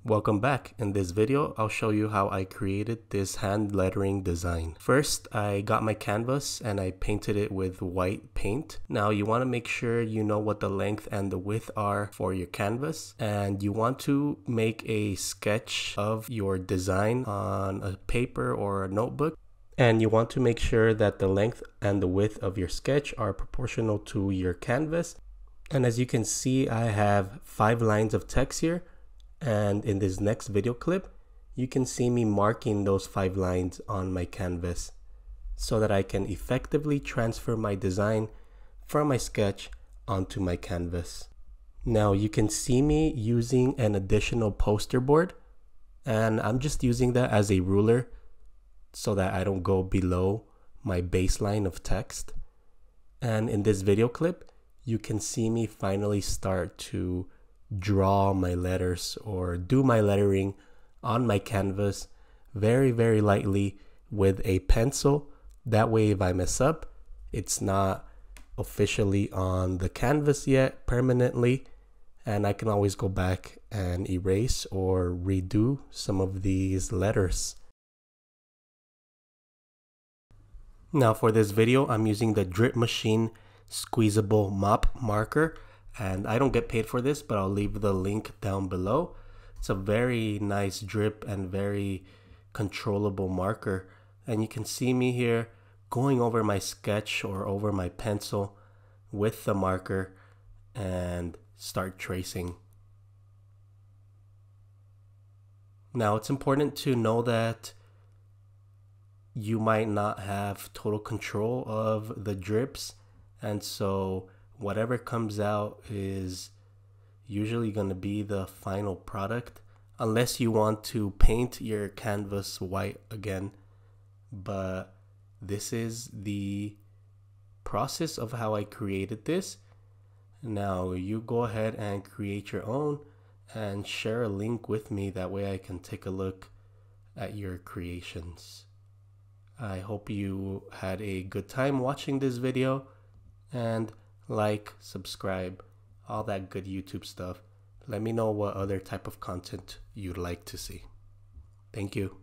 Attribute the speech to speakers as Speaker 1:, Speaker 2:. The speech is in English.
Speaker 1: Welcome back. In this video, I'll show you how I created this hand lettering design. First, I got my canvas and I painted it with white paint. Now you want to make sure you know what the length and the width are for your canvas, and you want to make a sketch of your design on a paper or a notebook. And you want to make sure that the length and the width of your sketch are proportional to your canvas. And as you can see, I have 5 lines of text here. And in this next video clip, you can see me marking those 5 lines on my canvas so that I can effectively transfer my design from my sketch onto my canvas. Now you can see me using an additional poster board, and I'm just using that as a ruler so that I don't go below my baseline of text. And in this video clip, you can see me finally start to draw my letters or do my lettering on my canvas very lightly with a pencil. That way, if I mess up, it's not officially on the canvas yet permanently, and I can always go back and erase or redo some of these letters. Now for this video, I'm using the Drip Machine squeezable mop marker, and I don't get paid for this, but I'll leave the link down below. It's a very nice drip and very controllable marker, and you can see me here going over my sketch or over my pencil with the marker and start tracing. Now it's important to know that you might not have total control of the drips, and so whatever comes out is usually going to be the final product, unless you want to paint your canvas white again. But this is the process of how I created this. Now you go ahead and create your own and share a link with me, that way I can take a look at your creations. I hope you had a good time watching this video, and like, subscribe, all that good YouTube stuff. Let me know what other type of content you'd like to see. Thank you.